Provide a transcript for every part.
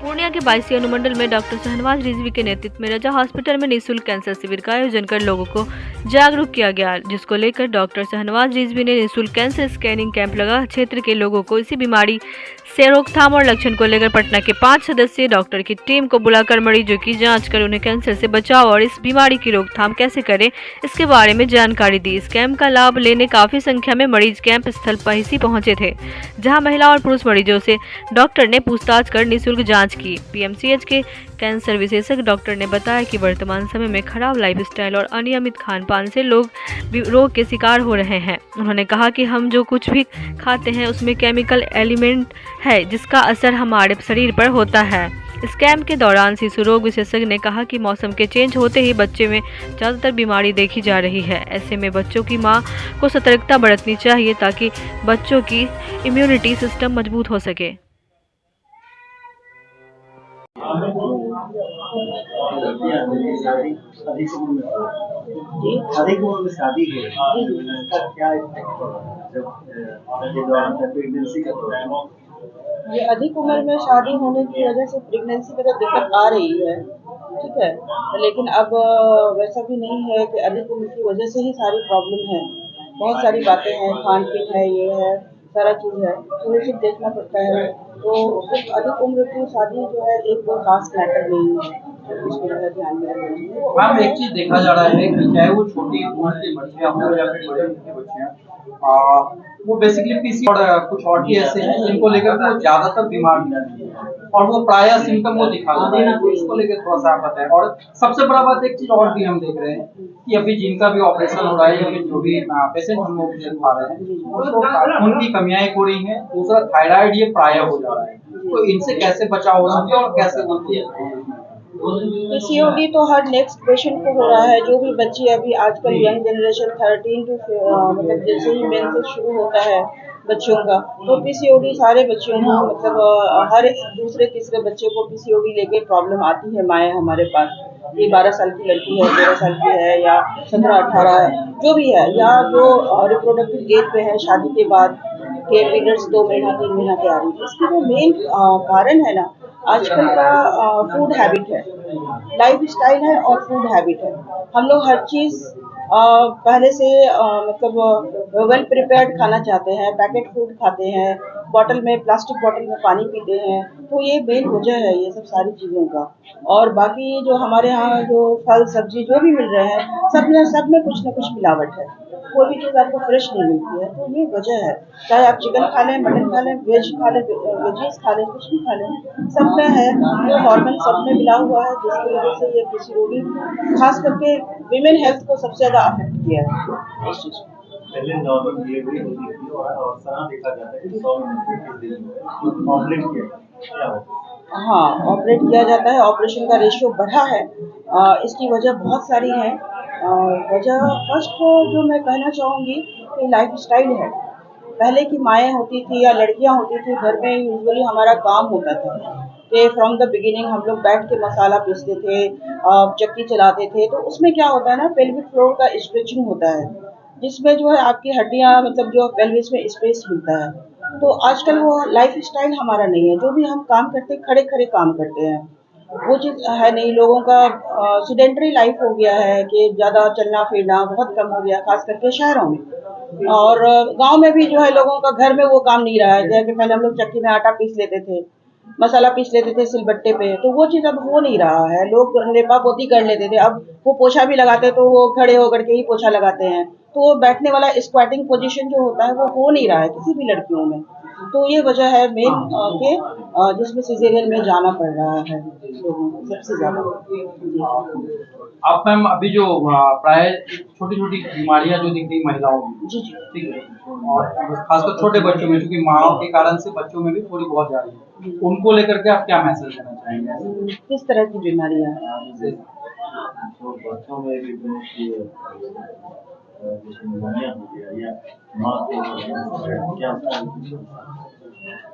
पूर्णिया के 22 अनुमंडल में डॉक्टर शहनवाज रिजवी के नेतृत्व में रजा हॉस्पिटल में निःशुल्क कैंसर शिविर का आयोजन कर लोगों को जागरूक किया गया, जिसको लेकर डॉक्टर शहनवाज रिजवी ने निःशुल्क कैंसर स्कैनिंग कैंप लगा क्षेत्र के लोगों को इसी बीमारी से रोकथाम और लक्षण को लेकर पटना के 5 सदस्यीय डॉक्टर की टीम को बुलाकर मरीजों की जांच कर उन्हें कैंसर से बचाव और इस बीमारी की रोकथाम कैसे करें इसके बारे में जानकारी दी। इस कैंप का लाभ लेने काफी संख्या में मरीज कैंप स्थल पर ही पहुंचे थे, जहां महिला और पुरुष मरीजों से डॉक्टर ने पूछताछ कर निःशुल्क जांच की। पीएमसीएच के कैंसर विशेषज्ञ डॉक्टर ने बताया कि वर्तमान समय में खराब लाइफस्टाइल और अनियमित खान पान से लोग रोग के शिकार हो रहे हैं। उन्होंने कहा कि हम जो कुछ भी खाते हैं उसमें केमिकल एलिमेंट है, जिसका असर हमारे शरीर पर होता है। इस कैंप के दौरान शिशु रोग विशेषज्ञ ने कहा कि मौसम के चेंज होते ही बच्चे में ज़्यादातर बीमारी देखी जा रही है। ऐसे में बच्चों की मां को सतर्कता बरतनी चाहिए ताकि बच्चों की इम्यूनिटी सिस्टम मजबूत हो सके। अधिक उम्र में शादी है, इसका क्या इफेक्ट होगा जब प्रेगनेंसी का दौरान? ये अधिक उम्र में शादी होने की वजह से प्रेगनेंसी में तो दिक्कत आ रही है, ठीक है, लेकिन अब वैसा भी नहीं है कि अधिक उम्र की वजह से ही सारी प्रॉब्लम है। बहुत सारी बातें हैं, खान पीन है, ये है, सारा चीज़ है, तो ये सब देखना पड़ता है। तो सिर्फ अधिक उम्र की शादी जो है एक वो खास मैटर नहीं है, इसको जो है ध्यान में रखना चाहिए। मैम एक चीज देखा जा रहा है कि चाहे वो छोटी उम्र के बच्चे हों या फिर बड़े उम्र के बच्चे हों, वो बेसिकली पीसी और कुछ और भी ऐसे हैं जिनको लेकर वो ज्यादातर बीमार नहीं है और वो प्रायः सिम्टम वो दिखा देते हैं, तो इसको लेकर थोड़ा सा पता है। और सबसे बड़ा बात एक चीज और भी हम देख रहे हैं कि अभी जिनका भी ऑपरेशन हो रहा है या फिर जो भी पेशेंट हम लोग देख पा रहे हैं उसको खून की कमियां हो रही हैं, दूसरा थायराइड ये प्रायः हो जा रहा है, तो इनसे कैसे बचाव हो सकता है और कैसे होती है? पीसीओडी तो हर नेक्स्ट पेशेंट को हो रहा है। जो भी बच्चे अभी आजकल यंग जनरेशन 13 टू मतलब जैसे ही मेंसेस शुरू होता है बच्चों का, तो पीसीओडी सारे बच्चों को मतलब हर दूसरे तीसरे बच्चे को पीसीओडी लेके प्रॉब्लम आती है। माएँ हमारे पास, ये 12 साल की लड़की है, 13 साल की है या 17-18 है, जो भी है, या जो रिप्रोडक्टिव एज पे है, शादी के बाद के पीरियड्स 2 महीना 3 महीना के आ रही है। इसकी जो मेन कारण है ना, आजकल का फूड हैबिट है, लाइफ स्टाइल है और फूड हैबिट है। हम लोग हर चीज़ पहले से मतलब वेल प्रिपेयर्ड खाना चाहते हैं, पैकेट फूड खाते हैं, बॉटल में प्लास्टिक बॉटल में पानी पीते हैं, तो ये मेन वजह है ये सब सारी चीज़ों का। और बाकी जो हमारे यहाँ जो फल सब्जी जो भी मिल रहे हैं सब में कुछ ना कुछ मिलावट है, कोई भी चीज़ आपको फ्रेश नहीं मिलती है, तो ये वजह है। चाहे आप चिकन खा लें, मटन खा लें, वेज खा लें, वेजीज खा लें, कुछ भी खा लें, सब में है वो हार्मोन सब में मिला हुआ है, जिसकी वजह से ये पीसीओडी खास करके विमेन हेल्थ को सबसे ज़्यादा अफेक्ट किया है इस चीज़ को। पहले नॉर्मल डिलीवरी होती थी और सना देखा जाता है कि 100 मिनट के दिन ऑपरेट किया क्या होता है? हाँ, ऑपरेट किया जाता है, ऑपरेशन का रेशियो बढ़ा है। इसकी वजह बहुत सारी है। वजह फर्स्ट जो मैं कहना चाहूँगी कि लाइफ स्टाइल है। पहले की माएँ होती थी या लड़कियाँ होती थी, घर में यूजुअली हमारा काम होता था कि फ्रॉम द बिगिनिंग हम लोग बैठ के मसाला पीसते थे, चक्की चलाते थे, तो उसमें क्या होता है ना, पेल्विक फ्लोर का स्ट्रेचिंग होता है, जिसमें जो है आपकी हड्डियाँ मतलब जो पेल्विस में स्पेस मिलता है। तो आजकल वो लाइफ स्टाइल हमारा नहीं है, जो भी हम काम करते हैं खड़े खड़े काम करते हैं, वो चीज़ है नहीं। लोगों का सीडेंटरी लाइफ हो गया है कि ज़्यादा चलना फिरना बहुत कम हो गया, खास करके शहरों में। और गांव में भी जो है लोगों का घर में वो काम नहीं रहा है, जैसे पहले हम लोग चक्की में आटा पीस लेते थे, मसाला पीस लेते थे सिलबट्टे पे, तो वो चीज़ अब हो नहीं रहा है। लोग लेपा पोती कर लेते थे, अब वो पोछा भी लगाते तो वो खड़े होकर के ही पोछा लगाते हैं, तो वो बैठने वाला स्क्वाटिंग पोजीशन जो होता है वो हो नहीं रहा है किसी भी लड़कियों में। तो ये वजह है मेन के जिसमें सिजेरियन में जाना पड़ रहा है लोगों को सबसे ज़्यादा। आप मैम अभी जो प्राय छोटी छोटी बीमारियां जो दिख रही महिलाओं में, जी जी। ठीक है, और खासकर छोटे बच्चों में, क्योंकि माँ के कारण से बच्चों में भी थोड़ी बहुत जा रही है, उनको लेकर के आप क्या मैसेज देना चाहेंगे? किस तरह की बीमारियाँ? जो बच्चों में भी जैसे निमोनिया हो गया या माँ को क्या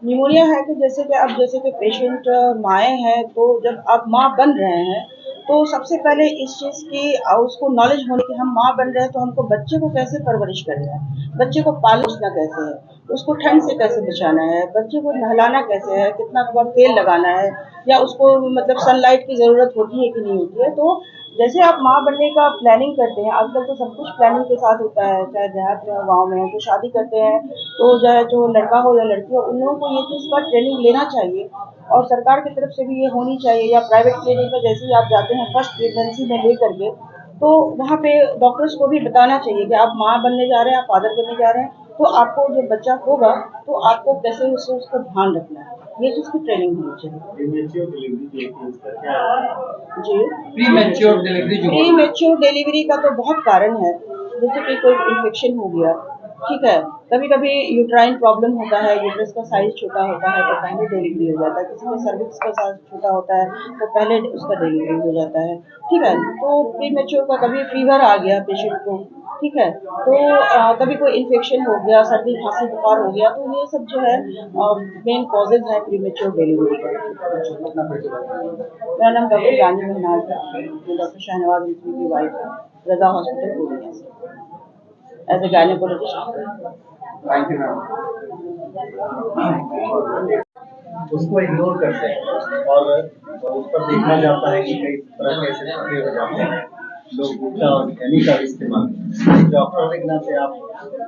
निमोनिया है कि जैसे कि अब जैसे कि पेशेंट माएँ हैं, तो जब आप माँ बन रहे हैं तो सबसे पहले इस चीज़ की उसको नॉलेज होने की, हम माँ बन रहे हैं तो हमको बच्चे को कैसे परवरिश करना है, बच्चे को पालना कैसे है, उसको ठंड से कैसे बचाना है, बच्चे को नहलाना कैसे है, कितना बार तेल लगाना है, या उसको मतलब सनलाइट की ज़रूरत होती है कि नहीं होती है। तो जैसे आप माँ बनने का प्लानिंग करते हैं, आजकल तो सब कुछ प्लानिंग के साथ होता है, चाहे देहात में हो गाँव में हो, तो शादी करते हैं तो चाहे जो लड़का हो या लड़की हो, उन लोगों को ये चीज़ का ट्रेनिंग लेना चाहिए और सरकार की तरफ से भी ये होनी चाहिए, या प्राइवेट क्लिनिक में जैसे ही आप जाते हैं फर्स्ट प्रेगनेंसी में ले करके, तो वहाँ पे डॉक्टर्स को भी बताना चाहिए कि आप माँ बनने जा रहे हैं, आप फादर बनने जा रहे हैं, तो आपको जब बच्चा होगा तो आपको कैसे उससे उसका ध्यान रखना है, ये चीज़ की ट्रेनिंग होनी चाहिए। प्रीमेच्योर डिलीवरी के केस का क्या है? जी, प्री मैच्योर डिलीवरी जो प्री मेच्योर डिलीवरी का तो बहुत कारण है, जैसे कि कोई इन्फेक्शन हो गया, ठीक है, कभी कभी यूट्राइन प्रॉब्लम होता है, यूट्रस का साइज छोटा होता है तो पहले डिलीवरी हो जाता है, किसी का सर्विक्स का साइज छोटा होता है तो पहले उसका डिलीवरी हो जाता है, ठीक है। तो प्री मेच्योर का कभी फीवर आ गया पेशेंट को, ठीक है, तो कभी कोई इन्फेक्शन हो गया, सर्दी खांसी बुखार हो गया, तो ये सब जो है मेन कॉजेज है प्री मेच्योर डिलीवरी का। अपना परिचय बताइए। मेरा नाम डॉक्टर रानी महनाज है, मैं डॉक्टर शाहनवाज रिजवी की वाइफ है, रजा हॉस्पिटल पूर्णिया से as a gynaecologist. Thank you ma'am. उसको इग्नोर करते हैं और उस पर देखा जाता है कि कई तरह के ऐसे झगड़े हो जाते हैं, लोग गुटखा और खैनी का भी इस्तेमाल करते हैं। डॉक्टर के नाते आप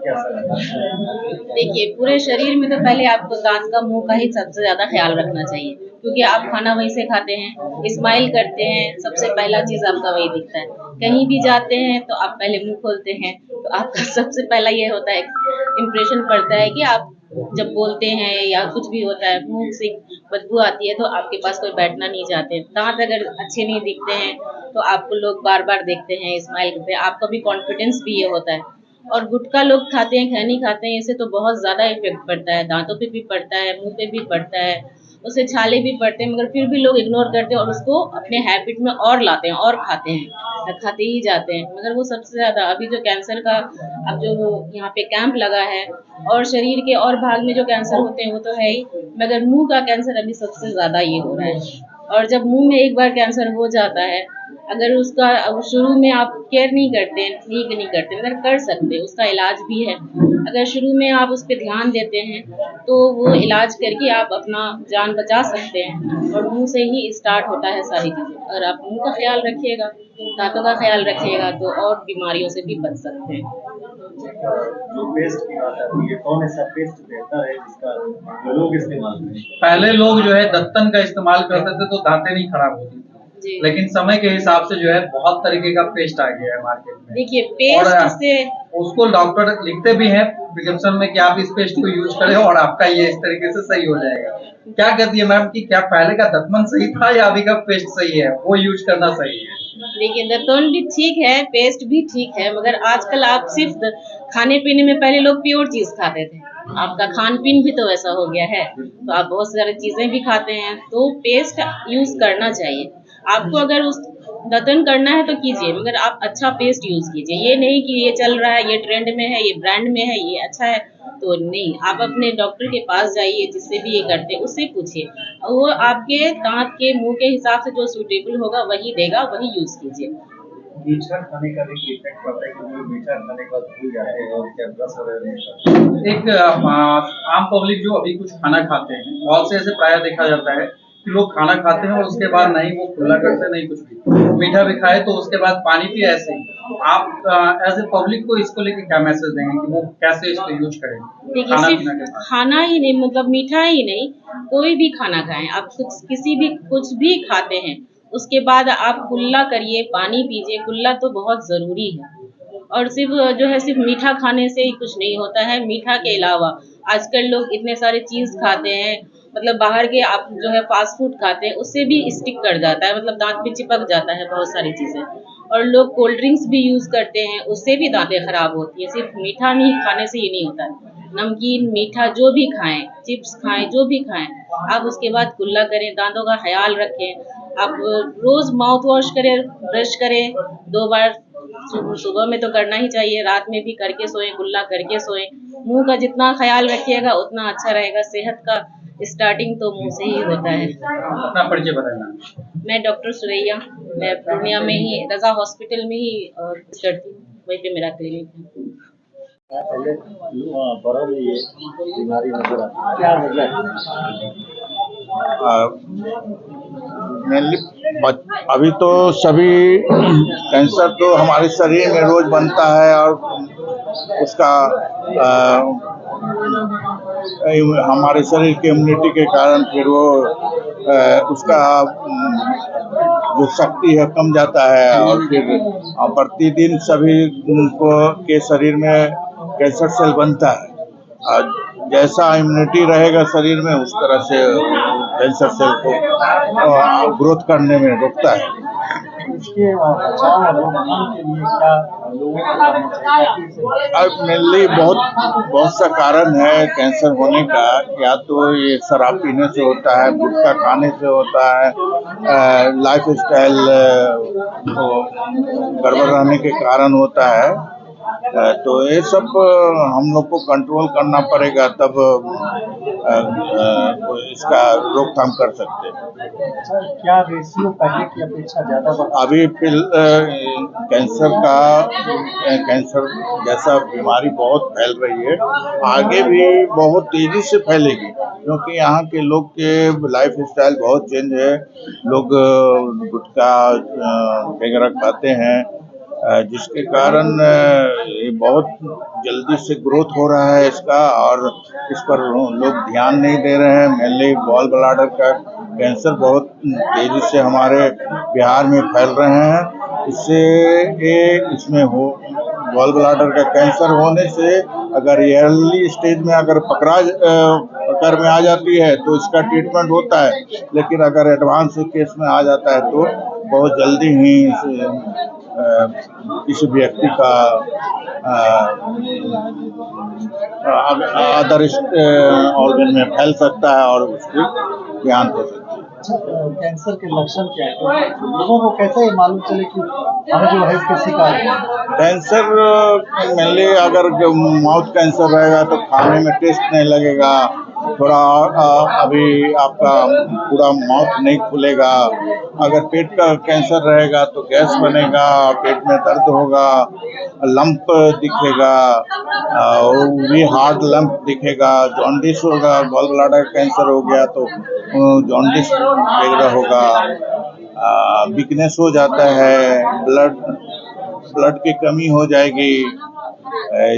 क्या सलाह देते हैं? देखिए, पूरे शरीर में तो पहले आपको दांत का, मुंह का ही सबसे ज्यादा ख्याल रखना चाहिए, क्योंकि आप खाना वहीं से खाते हैं, स्माइल करते हैं, सबसे पहला चीज आपका वही दिखता है। कहीं भी जाते हैं तो आप पहले मुंह खोलते हैं, तो आपका सबसे पहला ये होता है, इम्प्रेशन पड़ता है कि आप जब बोलते हैं या कुछ भी होता है, मुंह से बदबू आती है तो आपके पास कोई बैठना नहीं चाहते। दांत अगर अच्छे नहीं दिखते हैं तो आपको लोग बार बार देखते हैं, स्माइल करते हैं, आपका भी कॉन्फिडेंस भी ये होता है। और गुटखा लोग खाते हैं, खैनी खाते हैं, इससे तो बहुत ज़्यादा इफेक्ट पड़ता है, दांतों पे भी पड़ता है, मुंह पे भी पड़ता है, उससे छाले भी पड़ते हैं, मगर फिर भी लोग इग्नोर करते हैं और उसको अपने हैबिट में और लाते हैं और खाते हैं, खाते ही जाते हैं। मगर वो सबसे ज़्यादा अभी जो कैंसर का अब जो यहाँ पे कैंप लगा है, और शरीर के और भाग में जो कैंसर होते हैं वो तो है ही, मगर मुंह का कैंसर अभी सबसे ज़्यादा ये हो रहा है। और जब मुंह में एक बार कैंसर हो जाता है, अगर उसका शुरू में आप केयर नहीं करते हैं, ठीक नहीं करते, मगर कर सकते हैं, उसका इलाज भी है। अगर शुरू में आप उस पर ध्यान देते हैं तो वो इलाज करके आप अपना जान बचा सकते हैं। और मुंह से ही स्टार्ट होता है सारी चीज़ें। अगर आप मुंह का ख्याल रखिएगा, दांतों का ख्याल रखिएगा, तो और बीमारियों से भी बच सकते हैं। जो पेस्ट की बात आती है, कौन ऐसा पेस्ट बेहतर है जिसका जो लोग इस्तेमाल करें? पहले लोग जो है दत्तन का इस्तेमाल करते थे तो दांतें नहीं खराब होती थी, जी, लेकिन समय के हिसाब से जो है बहुत तरीके का पेस्ट आ गया है मार्केट में। देखिए और पेस्ट से उसको डॉक्टर लिखते भी हैं प्रिस्क्रिप्शन में कि आप इस पेस्ट को यूज करें और आपका ये इस तरीके से सही हो जाएगा। क्या कहती है मैम कि क्या पहले का दतमन सही था या अभी का पेस्ट सही है, वो यूज करना सही है? देखिए, दतौन भी ठीक है, पेस्ट भी ठीक है, मगर आजकल आप सिर्फ खाने पीने में, पहले लोग प्योर चीज खाते थे, आपका खान पीन भी तो वैसा हो गया है, तो आप बहुत सारी चीजें भी खाते हैं, तो पेस्ट यूज करना चाहिए। आपको अगर उस दतन करना है तो कीजिए, मगर आप अच्छा पेस्ट यूज कीजिए। ये नहीं कि ये चल रहा है, ये ट्रेंड में है, ये ब्रांड में है, ये अच्छा है, तो नहीं। आप अपने डॉक्टर के पास जाइए, जिससे भी ये करते हैं उससे पूछिए, वो आपके दांत के, मुंह के हिसाब से जो सूटेबल होगा वही देगा, वही यूज कीजिए। मीठा खाने का भी इफेक्ट पड़ता है कि लोग मीठा खाने के बाद भूल जाते हैं और क्या ब्रश वगैरह नहीं करते। एक आम पब्लिक जो अभी कुछ खाना खाते हैं, बहुत से ऐसे प्राय देखा जाता है कि लोग खाना खाते हैं और उसके बाद नहीं वो खुला करते, नहीं कुछ भी मीठा भी खाए तो उसके बाद पानी पिए ऐसे ही। तो आप एज ए पब्लिक को इसको लेके क्या मैसेज देंगे कि वो कैसे इसको यूज करें देखिए, खाना सिर्फ पीना के बाद? खाना ही नहीं, मतलब मीठा ही नहीं, कोई भी खाना खाएं आप, किसी भी कुछ भी खाते हैं उसके बाद आप कुल्ला करिए, पानी पीजिए, कुल्ला तो बहुत जरूरी है। और सिर्फ जो है, सिर्फ मीठा खाने से ही कुछ नहीं होता है, मीठा के अलावा आजकल लोग इतने सारे चीज खाते हैं, मतलब बाहर के आप जो है फास्ट फूड खाते हैं, उससे भी स्टिक कर जाता है, मतलब दांत पे चिपक जाता है बहुत सारी चीजें। और लोग कोल्ड ड्रिंक्स भी यूज करते हैं, उससे भी दांतें खराब होती है। सिर्फ मीठा नहीं खाने से ये नहीं होता है, नमकीन मीठा जो भी खाएं, चिप्स खाएं, जो भी खाएं, आप उसके बाद कुल्ला करें, दांतों का ख्याल रखें। आप रोज माउथ वॉश करें, ब्रश करें 2 बार, सुबह में तो करना ही चाहिए, रात में भी करके सोएं, कुल्ला करके सोएं। मुंह का जितना ख्याल रखिएगा उतना अच्छा रहेगा, सेहत का स्टार्टिंग तो मुंह से ही होता है। अपना परिचय बताना। मैं डॉक्टर सुरैया, मैं पूर्णिया में ही रजा हॉस्पिटल में ही करती हूँ, वहीं पे मेरा क्लिनिक है। पहले बड़ों में ये बीमारी नजर आती है, क्या वजह मेनली अभी तो सभी कैंसर तो हमारे शरीर में रोज बनता है और उसका हमारे शरीर की इम्यूनिटी के कारण फिर वो उसका जो शक्ति है कम जाता है और फिर प्रतिदिन सभी को के शरीर में कैंसर सेल बनता है। और जैसा इम्यूनिटी रहेगा शरीर में उस तरह से कैंसर सेल को ग्रोथ करने में रोकता है। इसके बचाव और रोकथाम के लिए क्या लोगों को करना चाहिए? अब मेनली बहुत सा कारण है कैंसर होने का। या तो ये शराब पीने से होता है, गुटखा खाने से होता है, लाइफ स्टाइल गड़बड़ रहने के कारण होता है। तो ये सब हम लोग को कंट्रोल करना पड़ेगा, तब इसका रोकथाम कर सकते हैं। अच्छा, क्या रेशियो पहले की अपेक्षा ज्यादा बढ़ा? अभी कैंसर जैसा बीमारी बहुत फैल रही है, आगे भी बहुत तेजी से फैलेगी, क्योंकि यहाँ के लोग के लाइफ स्टाइल बहुत चेंज है। लोग गुटखा वगैरह खाते हैं, जिसके कारण ये बहुत जल्दी से ग्रोथ हो रहा है इसका, और इस पर लोग ध्यान नहीं दे रहे हैं। मेनली गॉल ब्लैडर का कैंसर बहुत तेजी से हमारे बिहार में फैल रहे हैं। इसमें गॉल ब्लैडर का कैंसर होने से अगर अर्ली स्टेज में अगर पकड़ में आ जाती है तो इसका ट्रीटमेंट होता है, लेकिन अगर एडवांस केस में आ जाता है तो बहुत जल्दी ही किसी व्यक्ति का अदर ऑर्गन में फैल सकता है और उसकी देहांत हो सकती है। अच्छा, कैंसर के लक्षण क्या है? लोगों को कैसे मालूम चले कि हम जो है इसके शिकार हैं? कैंसर मेनली अगर माउथ कैंसर रहेगा तो खाने में टेस्ट नहीं लगेगा, थोड़ा अभी आपका पूरा माउथ नहीं खुलेगा। अगर पेट का कैंसर रहेगा तो गैस बनेगा, पेट में दर्द होगा, लंप दिखेगा, वो भी हार्ड लंप दिखेगा, जॉन्डिस होगा। गॉल ब्लैडर कैंसर हो गया तो जॉन्डिस वगैरह होगा, वीकनेस हो जाता है, ब्लड की कमी हो जाएगी,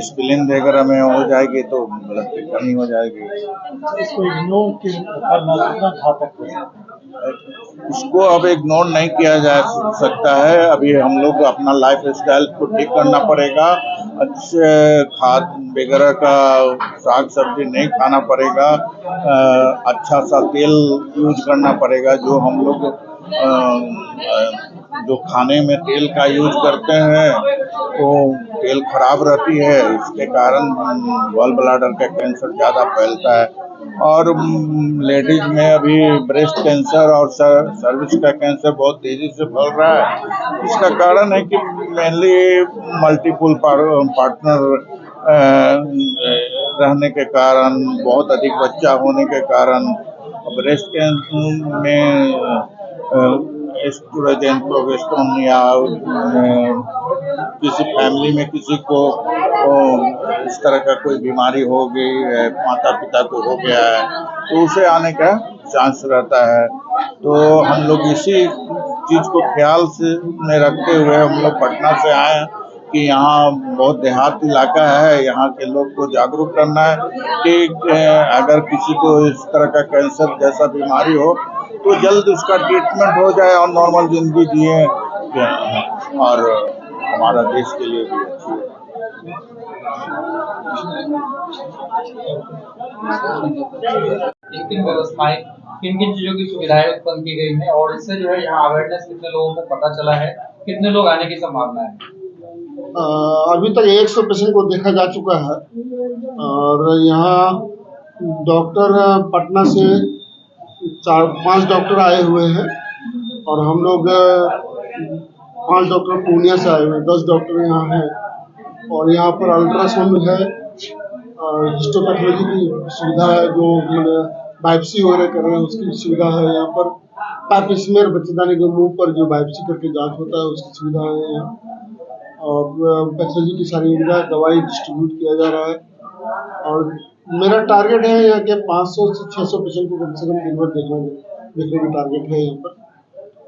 स्प्लीन वगैरह में हो जाएगी तो ब्लड की कमी हो जाएगी। इसको इग्नोर करना कितना घातक है? इसको अब इग्नोर नहीं किया जा सकता है। अभी हम लोग अपना लाइफ स्टाइल को ठीक करना पड़ेगा, अच्छे खाद वगैरह का साग सब्जी नहीं खाना पड़ेगा, अच्छा सा तेल यूज करना पड़ेगा। जो हम लोग जो खाने में तेल का यूज करते हैं वो तेल खराब रहती है, इसके कारण गॉल ब्लैडर का कैंसर ज़्यादा फैलता है। और लेडीज में अभी ब्रेस्ट कैंसर और सर्विक्स का कैंसर बहुत तेजी से फैल रहा है। इसका कारण है कि मेनली मल्टीपल पार्टनर रहने के कारण, बहुत अधिक बच्चा होने के कारण, ब्रेस्ट कैंसर में एस्ट्रोजन, प्रोजेस्टेरोन या किसी फैमिली में किसी को इस तरह का कोई बीमारी हो गई है, माता पिता को हो गया है, तो उसे आने का चांस रहता है। तो हम लोग इसी चीज़ को ख्याल में रखते हुए हम लोग पटना से आए हैं कि यहाँ बहुत देहात इलाका है, यहाँ के लोग को जागरूक करना है कि अगर किसी को इस तरह का कैंसर जैसा बीमारी हो तो जल्द उसका ट्रीटमेंट हो जाए और नॉर्मल जिंदगी जिए, और हमारा देश के लिए भी अच्छी है। व्यवस्थाएं किन किन चीजों की सुविधाएं उत्पन्न की गई है और इससे जो है यहाँ अवेयरनेस कितने लोगों को पता चला है, कितने लोग आने की संभावना है? अभी तक 100 पेशेंट को देखा जा चुका है और यहाँ डॉक्टर पटना से 4-5 डॉक्टर आए हुए हैं और हम लोग 5 डॉक्टर पूर्णिया से आए हुए हैं, 10 डॉक्टर यहाँ हैं। और यहाँ पर अल्ट्रासाउंड है, हिस्टोपैथोलॉजी की सुविधा है, जो बायोप्सी वगैरह कर रहे हैं, उसकी सुविधा है यहाँ पर। पाइप स्मेयर बच्चेदानी के मुंह पर जो बायोप्सी करके जांच होता है उसकी सुविधा है यहाँ। और पैथोलॉजी की सारी सुविधा, दवाई डिस्ट्रीब्यूट किया जा रहा है। और मेरा टारगेट है यहाँ के 500 से 600 पेशेंट को कम से कम दिन भर देखने की टारगेट है यहाँ पर।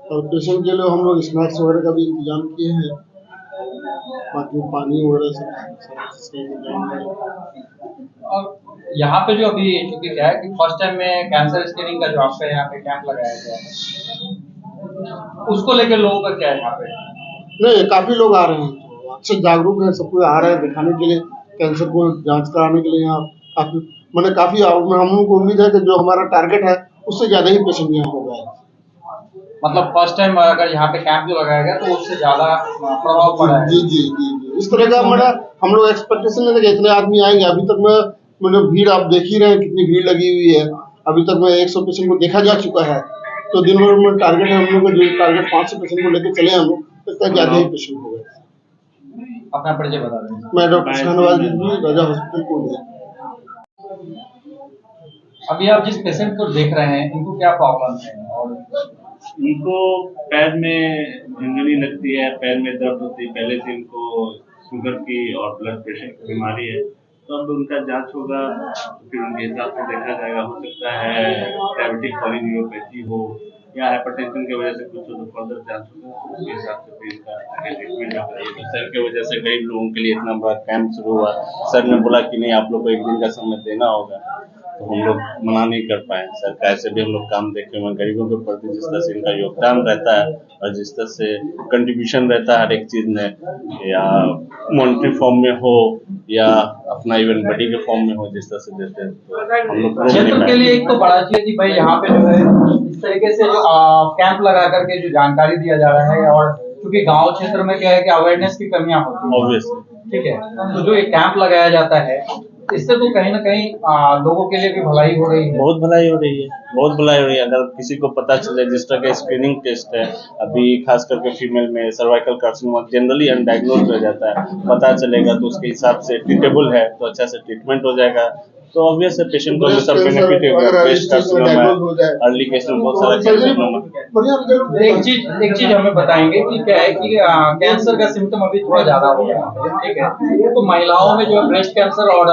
और पेशेंट के लिए हम लोग स्नैक्स वगैरह का भी इंतजाम किए हैं, बाकी पानी वगैरह सब इंतजाम है। और यहाँ पे जो अभी चूंकि क्या है कि फर्स्ट टाइम में कैंसर स्क्रीनिंग का जो आपका यहाँ पे कैंप लगाया गया है, उसको लेकर लोगों का क्या है यहाँ पे? नहीं, काफी लोग आ रहे हैं, तो अच्छे जागरूक हैं, सब कोई आ रहे हैं दिखाने के लिए, कैंसर को जांच कराने के लिए। यहाँ काफी काफी हम लोग को उम्मीद है कि जो हमारा टारगेट है उससे ज्यादा ही पेशेंट यहाँ हो गए। मतलब फर्स्ट टाइम अगर यहाँ पे कैंप जो लगाया गया तो उससे ज्यादा प्रभाव पड़ा है। जी जी जी जी, इस तरह का हम लोग एक्सपेक्टेशन नहीं थे कि इतने आदमी आएंगे। अभी तक भीड़ आप देख ही रहे हैं कितनी भीड़ लगी हुई है। अभी तक में 100 पेशेंट को देखा जा चुका है, तो दिन भर में टारगेट है हम लोग का, जो टारगेट 500 पेशेंट को लेकर चले हम लोग, इसका ज्यादा ही पेशेंट हो गए। अपना परिचय बता दें। मैं डॉक्टर शहनवाज रिजवी, राजा हॉस्पिटल पूर्णिया। अभी आप जिस पेशेंट को देख रहे हैं इनको क्या प्रॉब्लम है? और इनको पैर में झंझनी लगती है, पैर में दर्द होती है, पहले से इनको शुगर की और ब्लड प्रेशर की बीमारी है। तो अब उनका जांच होगा तो फिर उनके हिसाब से देखा जाएगा। हो सकता है डायबिटिक पॉलीन्यूरोपैथी हो या हाइपरटेंशन की वजह से कुछ हो तो फर्दर जांच होगा, उसके हिसाब से फिर इसका आगे ट्रीटमेंट होगा। ये तो सर की वजह से कई लोगों के लिए इतना बड़ा कैंप शुरू हुआ। सर ने बोला कि नहीं, आप लोग को एक दिन का समय देना होगा, तो हम लोग मना नहीं कर पाए। सर का ऐसे भी हम लोग काम देखे हुए, गरीबों के प्रति जिस तरह से इनका योगदान रहता है और जिस तरह से कंट्रीब्यूशन रहता है हर एक चीज में, या मॉनिटरी फॉर्म में हो या अपना इवन बॉडी के फॉर्म में हो, जिस तरह से देते हैं, तो हम लोग क्षेत्र के लिए एक तो बड़ा चीज है भाई यहाँ पे जो है इस तरीके से जो कैंप लगा करके जो जानकारी दिया जा रहा है। और क्योंकि गांव क्षेत्र में क्या है कि अवेयरनेस की कमियां होती है, ऑब्वियसली, ठीक है, तो जो एक कैंप लगाया जाता है इससे तो कहीं ना कहीं लोगों के लिए भी भलाई हो रही है। बहुत भलाई हो रही है, बहुत भलाई हो रही है। अगर किसी को पता चले, जिस तरह का स्क्रीनिंग टेस्ट है अभी खास करके फीमेल में सर्वाइकल कार्सिनोमा जनरली अनडायग्नोज रह जाता है, पता चलेगा तो उसके हिसाब से ट्रीटेबल है तो अच्छा से ट्रीटमेंट हो जाएगा, तो ऑब्वियस है पेशेंट को हमेशा बेनिफिट होगा। ब्रेस्ट कार्सिनोमा, अर्ली केस में बहुत सारा कार्सिनोमा। एक चीज हमें बताएंगे कि क्या है कि कैंसर का सिम्टम अभी थोड़ा ज्यादा हो गया है, ठीक है, तो महिलाओं में जो है ब्रेस्ट कैंसर और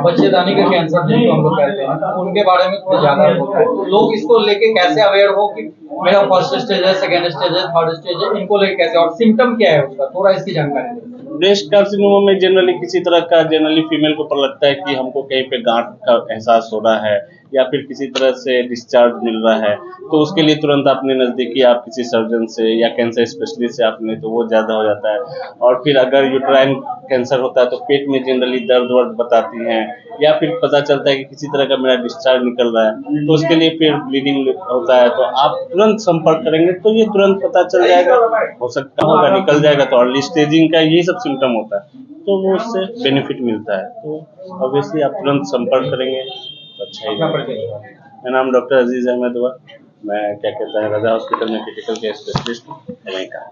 बच्चेदानी का कैंसर जिनको हम लोग कहते हैं उनके बारे में थोड़ा ज्यादा होता है। तो लोग इसको लेके कैसे अवेयर हो कि मेरा फर्स्ट स्टेज है, सेकेंड स्टेज है, थर्ड स्टेज है, इनको लेके कैसे, और सिम्टम क्या है उसका, थोड़ा इसकी जानकारी दें। ब्रेस्ट कार्सिनोमा में जनरली किसी तरह का फीमेल को पता लगता है कि हमको कहीं पे गांठ का एहसास हो रहा है या फिर किसी तरह से डिस्चार्ज मिल रहा है, तो उसके लिए तुरंत अपने नजदीकी आप किसी सर्जन से या कैंसर स्पेशलिस्ट से आपने तो वो ज्यादा हो जाता है। और फिर अगर यूट्राइन कैंसर होता है तो पेट में जनरली दर्द वर्द बताती हैं, या फिर पता चलता है कि किसी तरह का मेरा डिस्चार्ज निकल रहा है, तो उसके लिए फिर ब्लीडिंग होता है, तो आप तुरंत संपर्क करेंगे तो ये तुरंत पता चल जाएगा। हो सकता होगा निकल जाएगा, तो अर्ली स्टेजिंग का यही सब सिम्टम होता है, तो वो उससे बेनिफिट मिलता है। तो ऑब्वियसली आप तुरंत संपर्क करेंगे तो अच्छा ही रहेगा। मेरा नाम डॉक्टर अजीज अहमद हुआ, मैं क्या कहता है राजा हॉस्पिटल में क्रिटिकल केयर स्पेशलिस्ट वहीं का।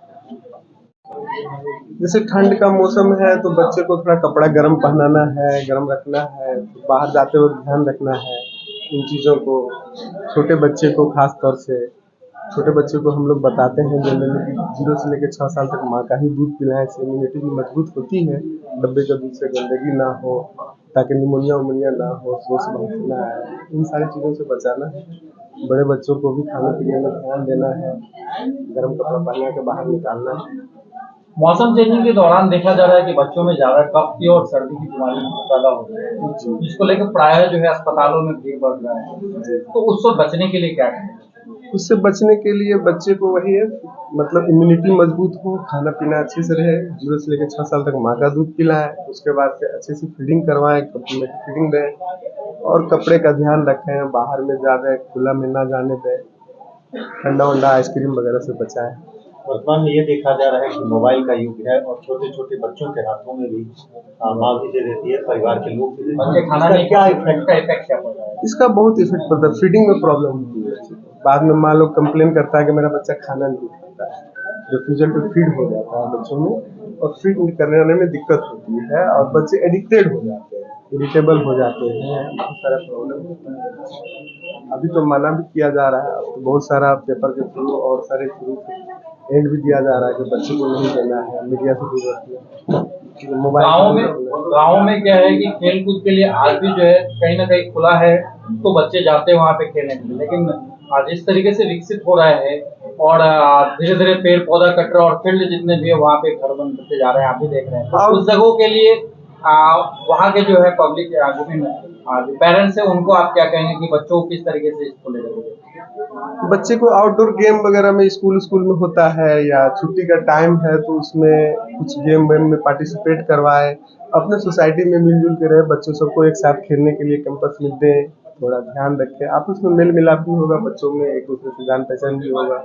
जैसे ठंड का मौसम है तो बच्चे को थोड़ा कपड़ा गर्म पहनाना है, गर्म रखना है, बाहर जाते वक्त ध्यान रखना है इन चीज़ों को। छोटे बच्चे को खास तौर से, छोटे बच्चे को हम लोग बताते हैं जनरली 0 से लेकर 6 साल तक माँ का ही दूध पिलाएं, से इम्यूनिटी भी मजबूत होती है। डब्बे का दूध से गंदगी ना हो, ताकि निमोनिया ना हो, सोच ना आए, इन सारी चीज़ों से बचाना है। बड़े बच्चों को भी खाने पीने में ध्यान देना है, गर्म कपड़ा पहना के बाहर निकालना है। मौसम चेंजिंग के दौरान देखा जा रहा है कि बच्चों में ज्यादा कफ की और सर्दी की बीमारी ज्यादा हो रही है, जिसको लेकर प्रायः जो है अस्पतालों में भीड़ बढ़ रहा है, तो उससे बचने के लिए क्या करें? उससे बचने के लिए बच्चे को वही है, मतलब इम्यूनिटी मजबूत हो, खाना पीना अच्छे से रहे, 0 से लेकर 6 साल तक माँ का दूध पिलाएं, उसके बाद से अच्छे से फीडिंग करवाएं, कपड़े में फीडिंग दें और कपड़े का ध्यान रखें, बाहर में ज़्यादा खुला में ना जाने दें, ठंडा वंडा आइसक्रीम वगैरह से बचाएं। वर्तमान में ये देखा जा रहा है कि मोबाइल का युग है और छोटे छोटे बच्चों के हाथों में भी माँ भी दे देती है, परिवार के लोग भी देते हैं। खाना नहीं, क्या इफेक्ट क्या पड़ रहा है? इसका बहुत इफेक्ट पड़ता है, फीडिंग में प्रॉब्लम होती है। बाद में माँ लोग कंप्लेन करता है कि मेरा बच्चा खाना नहीं खाता है, रिफ्यूजल टू फीड हो जाता है बच्चों में और फीड करने में दिक्कत होती है और बच्चे एडिक्टेड हो जाते हैं, इरिटेबल हो जाते हैं, बहुत सारा प्रॉब्लम होता है। अभी तो मना भी किया जा रहा है, अब तो बहुत सारा पेपर के थ्रू और सारे थ्रू एड भी दिया जा रहा है कि बच्चे को नहीं देना है, मीडिया से दूर रखना है, मोबाइल से गाँव दूर में रखना है। गाँव में क्या है कि खेल कूद के लिए आज भी जो है कहीं ना कहीं खुला है, तो बच्चे जाते हैं वहाँ पे खेलने के लिए। लेकिन आज इस तरीके से विकसित हो रहा है और धीरे धीरे पेड़ पौधा कट रहा है और फील्ड जितने भी है वहाँ पे घर बनते जा रहे हैं, आप भी देख रहे हैं। तो उस जगहों के लिए वहाँ के जो है पब्लिक जो पेरेंट्स है उनको आप क्या कहेंगे कि बच्चों को किस तरीके से इसको ले जाएंगे? बच्चे को आउटडोर गेम वगैरह में स्कूल में होता है या छुट्टी का टाइम है तो उसमें कुछ गेम वेम में पार्टिसिपेट करवाए, अपने सोसाइटी में मिलजुल के रहे, बच्चों सबको एक साथ खेलने के लिए कैंपस में दें, थोड़ा ध्यान रखें, आपस में मेल मिलाप भी होगा, बच्चों में एक दूसरे से जान पहचान भी होगा,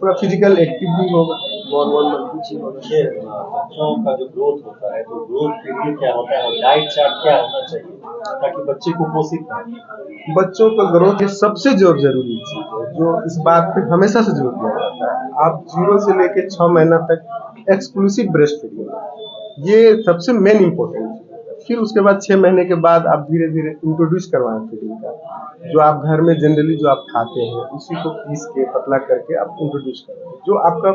थोड़ा फिजिकल एक्टिव भी होगा, बॉल मजबूत भी होगा। ये बच्चों का जो ग्रोथ होता है, तो ग्रोथ के लिए क्या होता है और डाइट चार्ट क्या होना चाहिए ताकि बच्चे को पोषित करें? बच्चों का ग्रोथ ये सबसे जरूरी चीज है, जो इस बात पे हमेशा से जोर दिया जाता है। आप 0 से लेके 6 महीना तक एक्सक्लूसिव ब्रेस्ट फीडिंग, ये सबसे मेन इम्पोर्टेंट चीज है। फिर उसके बाद 6 महीने के बाद आप धीरे धीरे इंट्रोड्यूस करवाएं फीडिंग का, जो आप घर में जनरली जो आप खाते हैं उसी को पीस के पतला करके आप इंट्रोड्यूस करवाएं, जो आपका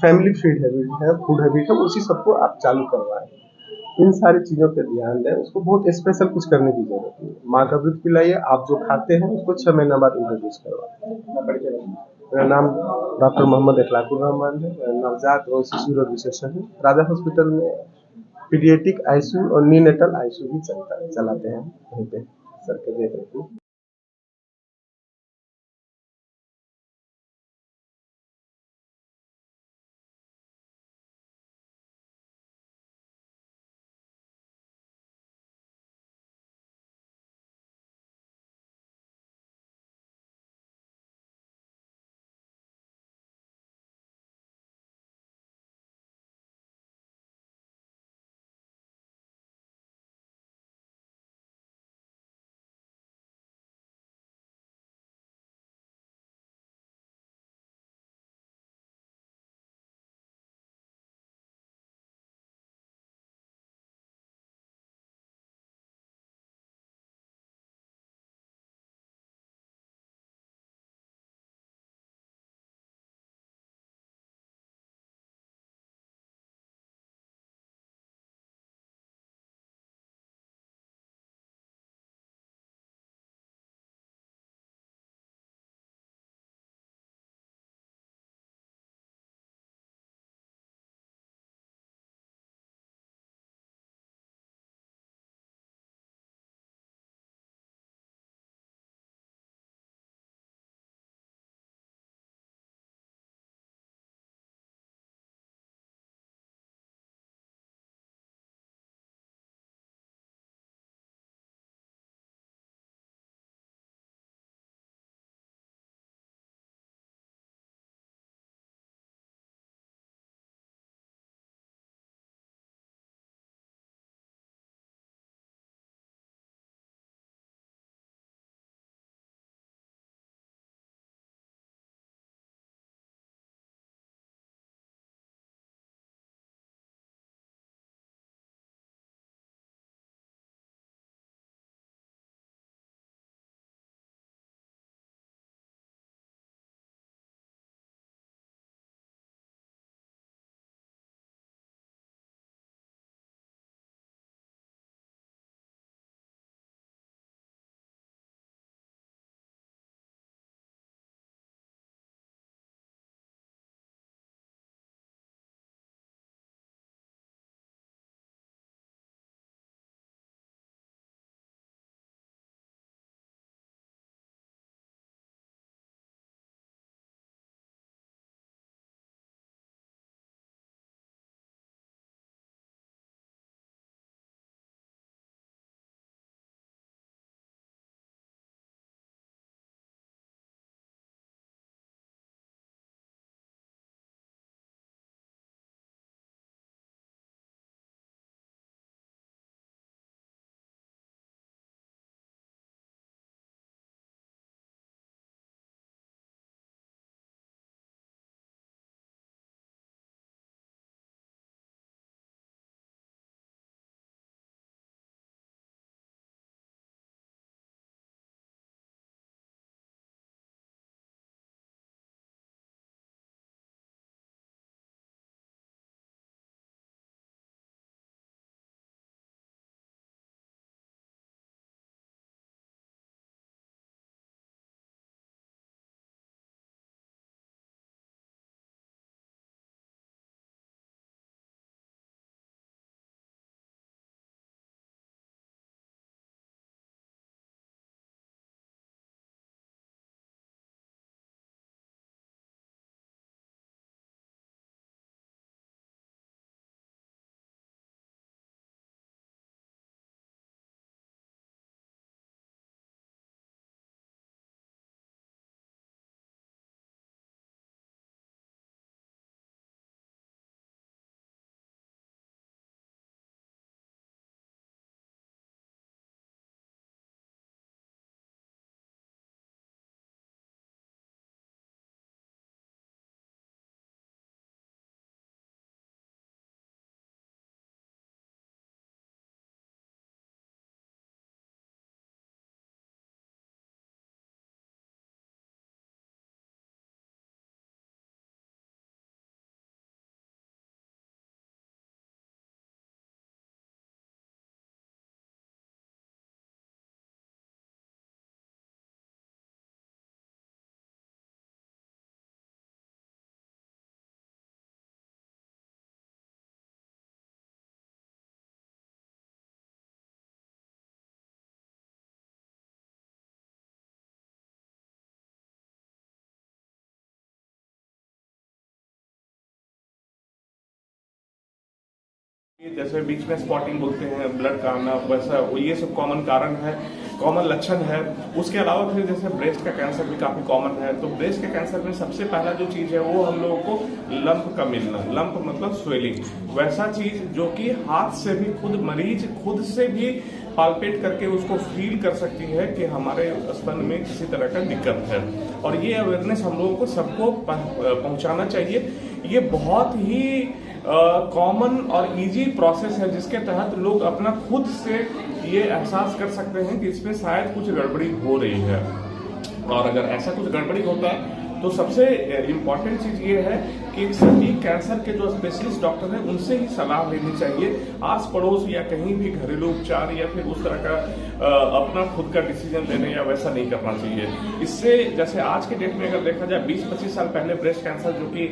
फैमिली फीड हैबिट है, फूड हैबिट है, उसी सबको आप चालू करवाएं। इन सारी चीज़ों पे ध्यान दें, उसको बहुत स्पेशल कुछ करने की जरूरत नहीं है। माँ का दूध पिलाइए, आप जो खाते हैं उसको 6 महीना बाद इंट्रोड्यूस करवाएं। मेरा नाम डॉक्टर मोहम्मद इखलाकुर रहमान है, मैं नवजात और शिशु रोग विशेषज्ञ हूँ। राजा हॉस्पिटल में पीडियाट्रिक आईसीयू और नीनेटल आईसीयू भी चलाते हैं वहीं पे सर के देख रेख में। जैसे बीच में स्पॉटिंग बोलते हैं, ब्लड का आना, वैसा ये सब कॉमन कारण है, कॉमन लक्षण है। उसके अलावा फिर जैसे ब्रेस्ट का कैंसर भी काफी कॉमन है। तो ब्रेस्ट के कैंसर में सबसे पहला जो चीज है वो हम लोगों को लंप का मिलना, लंप मतलब स्वेलिंग, वैसा चीज जो कि हाथ से भी मरीज खुद से भी पाल्पेट करके उसको फील कर सकती है कि हमारे स्तन में किसी तरह का दिक्कत है। और ये अवेयरनेस हम लोगों को सबको पहुंचाना चाहिए। ये बहुत ही कॉमन और इजी प्रोसेस है जिसके तहत लोग अपना खुद से ये एहसास कर सकते हैं कि इसमें शायद कुछ गड़बड़ी हो रही है। और अगर ऐसा कुछ गड़बड़ी होता है तो सबसे इम्पोर्टेंट चीज ये है कि सभी कैंसर के जो स्पेशलिस्ट डॉक्टर हैं उनसे ही सलाह लेनी चाहिए। आस पड़ोस या कहीं भी घरेलू उपचार या फिर उस तरह का अपना खुद का डिसीजन लेने या वैसा नहीं करना चाहिए। इससे जैसे आज के डेट में अगर देखा जाए 20-25 साल पहले ब्रेस्ट कैंसर जो कि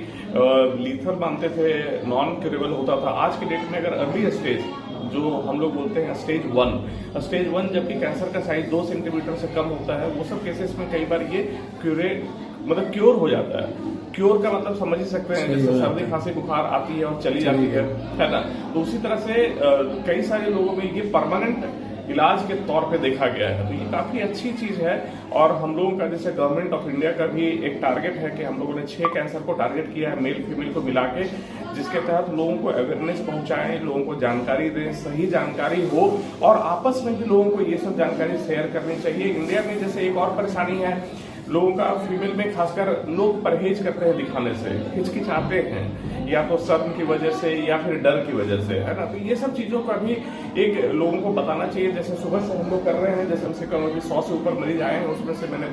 लीथल मानते थे, नॉन क्यूरेबल होता था, आज के डेट में अगर अर्ली स्टेज जो हम लोग बोलते हैं स्टेज 1 जबकि कैंसर का साइज 2 सेंटीमीटर से कम होता है, वो सब केसेस में कई बार ये क्योर हो जाता है। क्योर का मतलब समझ ही सकते हैं, जैसे सर्दी खांसी बुखार आती है और चली जाती है ना। तो उसी तरह से कई सारे लोगों में ये परमानेंट इलाज के तौर पे देखा गया है। तो ये काफी अच्छी चीज है। और हम लोगों का जैसे गवर्नमेंट ऑफ इंडिया का भी एक टारगेट है कि हम लोगों ने 6 कैंसर को टारगेट किया है, मेल फीमेल को मिला के, जिसके तहत लोगों को अवेयरनेस पहुंचाएं, लोगों को जानकारी दें, सही जानकारी हो और आपस में भी लोगों को ये सब जानकारी शेयर करनी चाहिए। इंडिया में जैसे एक और परेशानी है लोगों का, फीमेल में खासकर लोग परहेज करते हैं दिखाने से, हिचकिचाते हैं, या तो शर्म की वजह से या फिर डर की वजह से, है ना। तो ये सब चीजों का भी एक लोगों को बताना चाहिए। जैसे सुबह से हम लोग कर रहे हैं, जैसे हमसे कम 100 से ऊपर मरीज आए हैं, उसमें से मैंने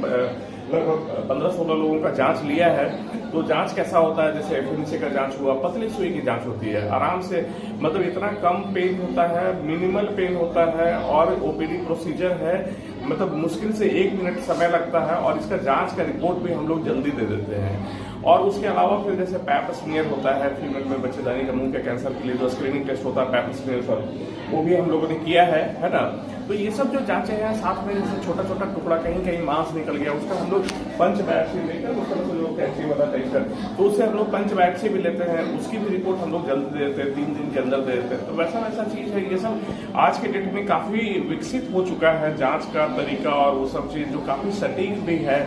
लगभग 15-16 लोगों का जांच लिया है। तो जांच कैसा होता है, जैसे FNC का जांच हुआ, पतली सुई की जांच होती है, आराम से, मतलब इतना कम पेन होता है, मिनिमल पेन होता है और OPD प्रोसीजर है, मतलब मुश्किल से 1 मिनट समय लगता है और इसका जांच का रिपोर्ट भी हम लोग जल्दी दे देते हैं। और उसके अलावा फिर जैसे पैप स्मीयर होता है फीमेल में, बच्चेदानी का मुंह के कैंसर के लिए जो स्क्रीनिंग टेस्ट होता है पैप स्मीयर पर, वो भी हम लोगों ने किया है ना। तो ये सब जो जांचें हैं, साथ में जैसे छोटा छोटा टुकड़ा कहीं मांस निकल गया, उसका हम लोग पंच बायोप्सी लेकर उस तरह से लोग कैंची वाला टाइप कर, तो उससे हम लोग पंच बायोप्सी भी लेते हैं, उसकी भी रिपोर्ट हम लोग जल्दी दे देते हैं, 3 दिन के अंदर दे देते हैं। तो वैसा चीज है। ये सब आज के डेट में काफी विकसित हो चुका है जांच का तरीका और वो सब चीज जो काफी सटीक भी है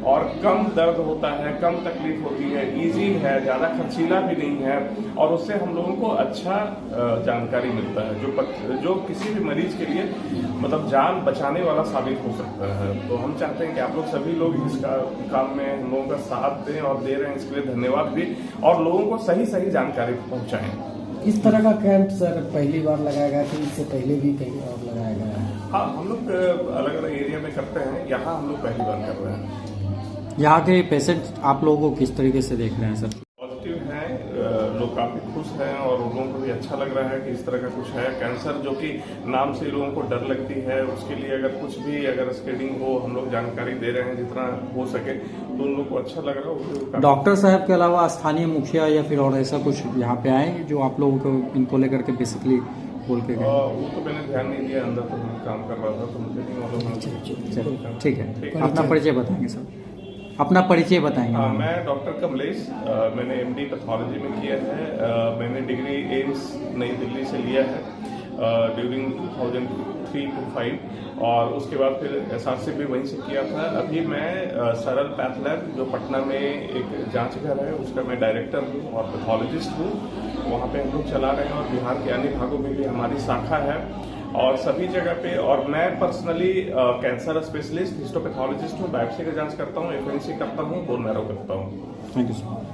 और कम दर्द होता है, कम तकलीफ होती है, इजी है, ज्यादा खर्चीला भी नहीं है और उससे हम लोगों को अच्छा जानकारी मिलता है जो किसी भी मरीज के लिए मतलब जान बचाने वाला साबित हो सकता है। तो हम चाहते हैं कि आप लोग सभी लोग इस काम में हम लोगों का साथ दें और दे रहे हैं, इसके लिए धन्यवाद भी, और लोगों को सही जानकारी पहुंचाएं। इस तरह का कैंप सर पहली बार लगाया गया कि इससे पहले भी कहीं और लगाया गया है? हाँ, हम लोग अलग अलग एरिया में करते हैं, यहाँ हम लोग पहली बार कर रहे हैं। यहाँ के पेशेंट आप लोगों को किस तरीके से देख रहे हैं सर? पॉजिटिव हैं, लोग काफी खुश हैं और लोगों को भी अच्छा लग रहा है कि इस तरह का कुछ है। कैंसर जो कि नाम से लोगों को डर लगती है, उसके लिए अगर स्क्रीनिंग हो, हम लोग जानकारी दे रहे हैं जितना हो सके, तो उन लोग को अच्छा लग रहा है। डॉक्टर साहब के अलावा स्थानीय मुखिया या फिर और ऐसा कुछ यहाँ पे आए जो आप लोगों को इनको लेकर के बेसिकली बोल के गए? वो तो मैंने ध्यान नहीं दिया, अंदर तो मैं काम कर रहा था तो मुझे नहीं मालूम। ठीक है, अपना परिचय बताएंगे सर? अपना परिचय बताएंगे। हाँ, मैं डॉक्टर कमलेश, मैंने MD पैथोलॉजी में किया है। मैंने डिग्री एम्स नई दिल्ली से लिया है ड्यूरिंग 2003 to 5 और उसके बाद फिर SRC भी वहीं से किया था। अभी मैं सरल पैथ लैब जो पटना में एक जांच घर है उसका मैं डायरेक्टर हूँ और पैथोलॉजिस्ट हूँ, वहाँ पे हम लोग चला रहे हैं और बिहार के अन्य भागों में भी हमारी शाखा है और सभी जगह पे। और मैं पर्सनली कैंसर स्पेशलिस्ट, हिस्टोपैथोलॉजिस्ट हूँ, बायोप्सी का जांच करता हूँ, FNC करता हूँ, बोन मैरो करता हूँ। Thank you sir.